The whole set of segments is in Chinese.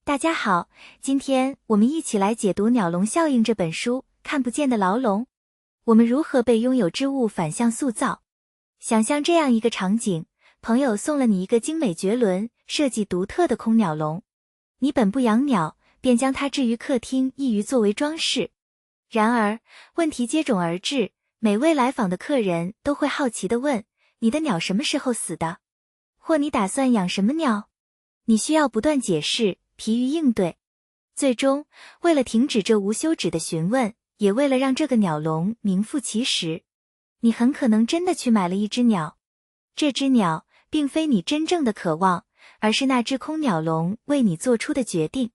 大家好，今天我们一起来解读《鸟笼效应》这本书，看不见的牢笼。我们如何被拥有之物反向塑造？想象这样一个场景，朋友送了你一个精美绝伦、设计独特的空鸟笼。你本不养鸟，便将它置于客厅，意于作为装饰。然而，问题接踵而至，每位来访的客人都会好奇地问：你的鸟什么时候死的？或你打算养什么鸟？你需要不断解释，疲于应对。最终，为了停止这无休止的询问，也为了让这个鸟笼名副其实，你很可能真的去买了一只鸟。这只鸟并非你真正的渴望，而是那只空鸟笼为你做出的决定。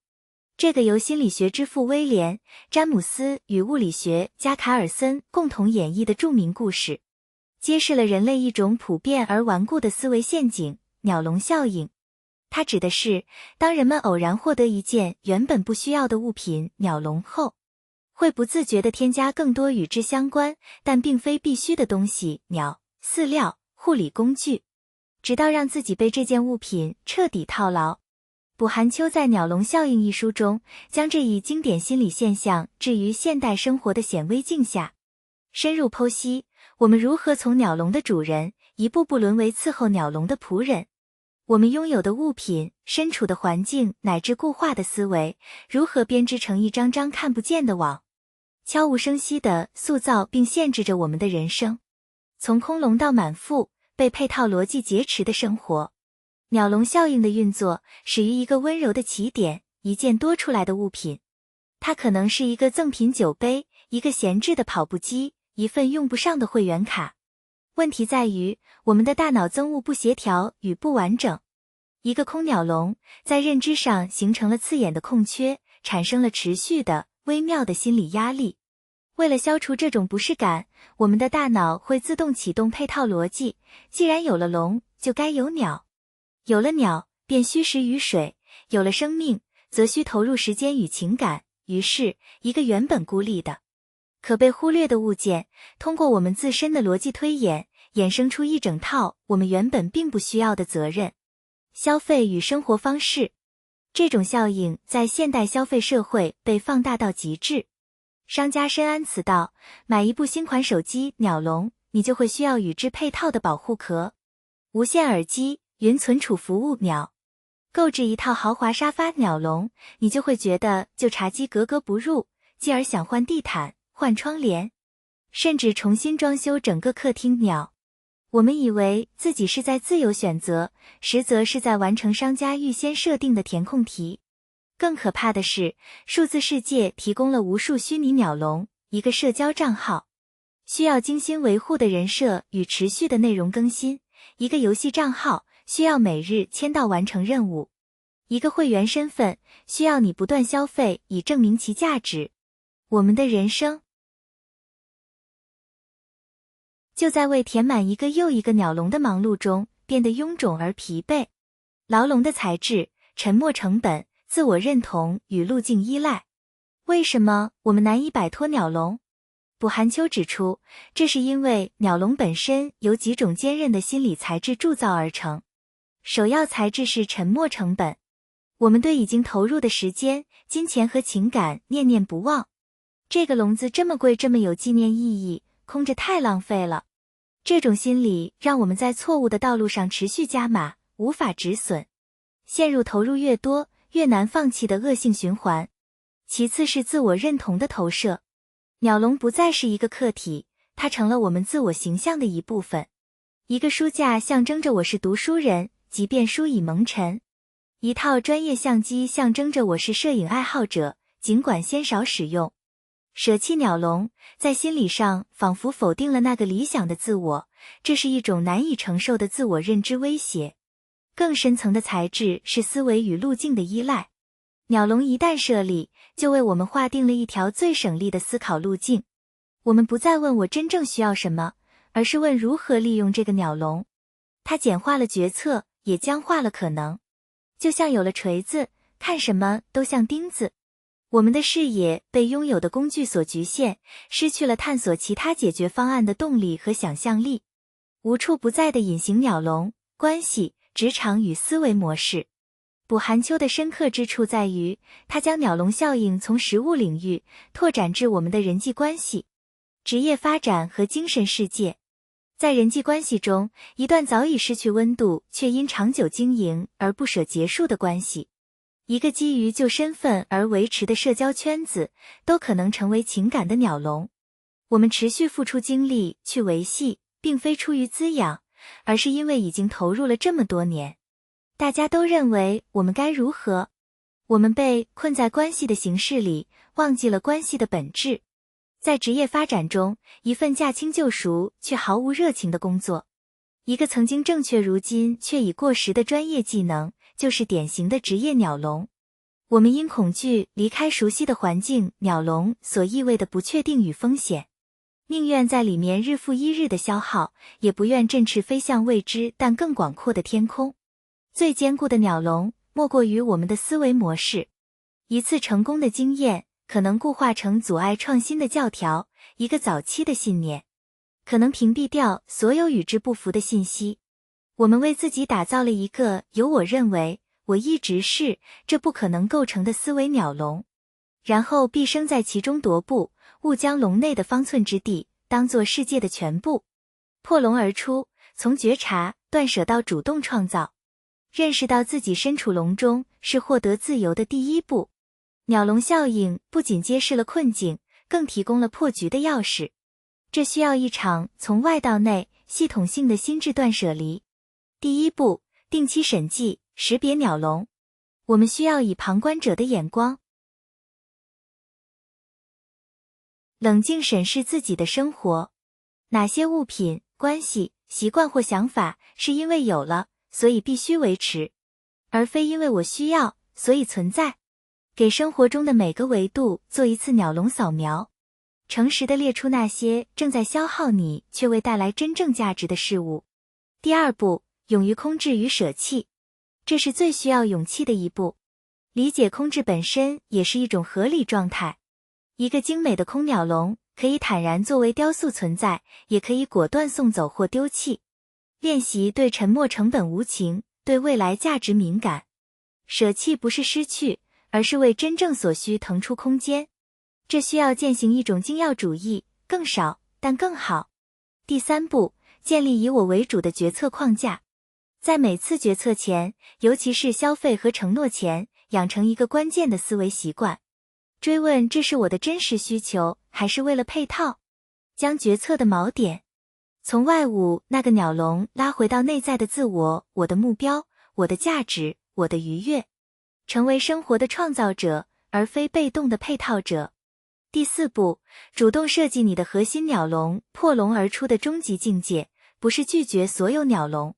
这个由心理学之父威廉·詹姆斯与物理学家卡尔森共同演绎的著名故事，揭示了人类一种普遍而顽固的思维陷阱——鸟笼效应。它指的是，当人们偶然获得一件原本不需要的物品鸟笼后，会不自觉地添加更多与之相关但并非必须的东西鸟、饲料、护理工具，直到让自己被这件物品彻底套牢。卜寒秋在《鸟笼效应》一书中，将这一经典心理现象置于现代生活的显微镜下，深入剖析我们如何从鸟笼的主人一步步沦为伺候鸟笼的仆人。我们拥有的物品、身处的环境乃至固化的思维，如何编织成一张张看不见的网，悄无声息地塑造并限制着我们的人生。从空笼到满腹，被配套逻辑劫持的生活。鸟笼效应的运作始于一个温柔的起点，一件多出来的物品。它可能是一个赠品酒杯，一个闲置的跑步机，一份用不上的会员卡。问题在于，我们的大脑憎恶不协调与不完整。一个空鸟笼在认知上形成了刺眼的空缺，产生了持续的、微妙的心理压力。为了消除这种不适感，我们的大脑会自动启动配套逻辑，既然有了笼，就该有鸟。有了鸟，便需食与水；有了生命，则需投入时间与情感。于是，一个原本孤立的、可被忽略的物件，通过我们自身的逻辑推演，衍生出一整套我们原本并不需要的责任、消费与生活方式。这种效应在现代消费社会被放大到极致。商家深谙此道，买一部新款手机鸟笼，你就会需要与之配套的保护壳、无线耳机、云存储服务鸟。购置一套豪华沙发鸟笼，你就会觉得旧茶几格格不入，继而想换地毯、换窗帘，甚至重新装修整个客厅鸟。我们以为自己是在自由选择，实则是在完成商家预先设定的填空题。更可怕的是，数字世界提供了无数虚拟鸟笼，一个社交账号需要精心维护的人设与持续的内容更新，一个游戏账号需要每日签到完成任务，一个会员身份需要你不断消费以证明其价值。我们的人生就在为填满一个又一个鸟笼的忙碌中变得臃肿而疲惫。牢笼的材质、沉没成本、自我认同与路径依赖。为什么我们难以摆脱鸟笼？卜寒秋指出，这是因为鸟笼本身由几种坚韧的心理材质铸造而成。首要材质是沉没成本。我们对已经投入的时间、金钱和情感念念不忘。这个笼子这么贵，这么有纪念意义，空着太浪费了。这种心理让我们在错误的道路上持续加码，无法止损，陷入投入越多越难放弃的恶性循环。其次是自我认同的投射。鸟笼不再是一个客体，它成了我们自我形象的一部分。一个书架象征着我是读书人，即便书已蒙尘。一套专业相机象征着我是摄影爱好者，尽管鲜少使用。舍弃鸟笼，在心理上仿佛否定了那个理想的自我，这是一种难以承受的自我认知威胁。更深层的材质是思维与路径的依赖。鸟笼一旦设立，就为我们划定了一条最省力的思考路径。我们不再问我真正需要什么，而是问如何利用这个鸟笼。它简化了决策，也僵化了可能。就像有了锤子，看什么都像钉子。我们的视野被拥有的工具所局限，失去了探索其他解决方案的动力和想象力。无处不在的隐形鸟笼，关系、职场与思维模式。捕寒秋的深刻之处在于，它将鸟笼效应从食物领域拓展至我们的人际关系、职业发展和精神世界。在人际关系中，一段早已失去温度却因长久经营而不舍结束的关系，一个基于旧身份而维持的社交圈子，都可能成为情感的鸟笼。我们持续付出精力去维系，并非出于滋养，而是因为已经投入了这么多年。大家都认为我们该如何？我们被困在关系的形式里，忘记了关系的本质。在职业发展中，一份驾轻就熟却毫无热情的工作，一个曾经正确如今却已过时的专业技能，就是典型的职业鸟笼。我们因恐惧离开熟悉的环境，鸟笼所意味的不确定与风险，宁愿在里面日复一日的消耗，也不愿振翅飞向未知但更广阔的天空。最坚固的鸟笼，莫过于我们的思维模式。一次成功的经验，可能固化成阻碍创新的教条；一个早期的信念，可能屏蔽掉所有与之不符的信息。我们为自己打造了一个由我认为、我一直是这不可能构成的思维鸟笼，然后毕生在其中踱步，误将笼内的方寸之地当作世界的全部。破笼而出，从觉察断舍到主动创造。认识到自己身处笼中是获得自由的第一步。鸟笼效应不仅揭示了困境，更提供了破局的钥匙。这需要一场从外到内、系统性的心智断舍离。第一步，定期审计，识别鸟笼。我们需要以旁观者的眼光，冷静审视自己的生活。哪些物品、关系、习惯或想法是因为有了，所以必须维持，而非因为我需要，所以存在。给生活中的每个维度做一次鸟笼扫描，诚实地列出那些正在消耗你却未带来真正价值的事物。第二步，勇于空置与舍弃。这是最需要勇气的一步。理解空置本身也是一种合理状态。一个精美的空鸟笼可以坦然作为雕塑存在，也可以果断送走或丢弃。练习对沉没成本无情，对未来价值敏感。舍弃不是失去，而是为真正所需腾出空间。这需要践行一种精要主义，更少但更好。第三步，建立以我为主的决策框架。在每次决策前，尤其是消费和承诺前，养成一个关键的思维习惯。追问这是我的真实需求，还是为了配套？将决策的锚点从外物那个鸟笼拉回到内在的自我，我的目标，我的价值，我的愉悦。成为生活的创造者，而非被动的配套者。第四步，主动设计你的核心鸟笼。破笼而出的终极境界，不是拒绝所有鸟笼，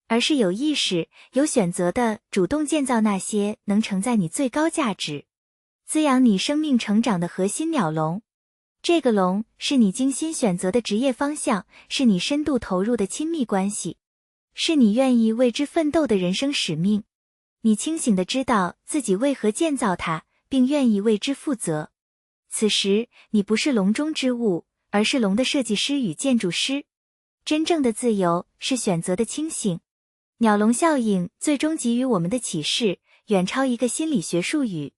而是有意识、有选择的主动建造那些能承载你最高价值、滋养你生命成长的核心鸟笼。这个笼是你精心选择的职业方向，是你深度投入的亲密关系，是你愿意为之奋斗的人生使命。你清醒地知道自己为何建造它，并愿意为之负责。此时，你不是笼中之物，而是笼的设计师与建筑师。真正的自由是选择的清醒。鸟笼效应最终给予我们的启示，远超一个心理学术语。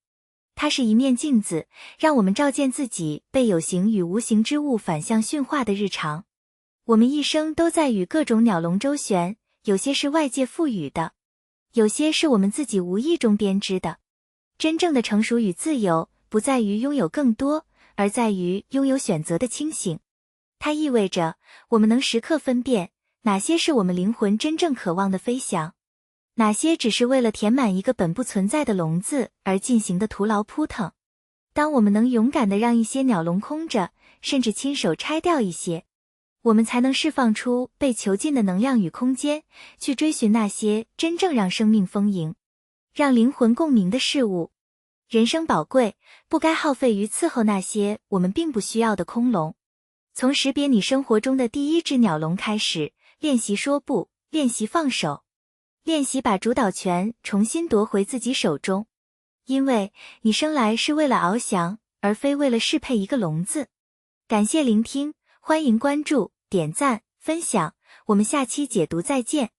它是一面镜子，让我们照见自己被有形与无形之物反向驯化的日常。我们一生都在与各种鸟笼周旋，有些是外界赋予的，有些是我们自己无意中编织的。真正的成熟与自由，不在于拥有更多，而在于拥有选择的清醒。它意味着，我们能时刻分辨，哪些是我们灵魂真正渴望的飞翔，哪些只是为了填满一个本不存在的笼子而进行的徒劳扑腾。当我们能勇敢地让一些鸟笼空着，甚至亲手拆掉一些，我们才能释放出被囚禁的能量与空间，去追寻那些真正让生命丰盈、让灵魂共鸣的事物。人生宝贵，不该耗费于伺候那些我们并不需要的空笼。从识别你生活中的第一只鸟笼开始，练习说不，练习放手，练习把主导权重新夺回自己手中。因为你生来是为了翱翔，而非为了适配一个笼子。感谢聆听，欢迎关注、点赞、分享，我们下期解读再见。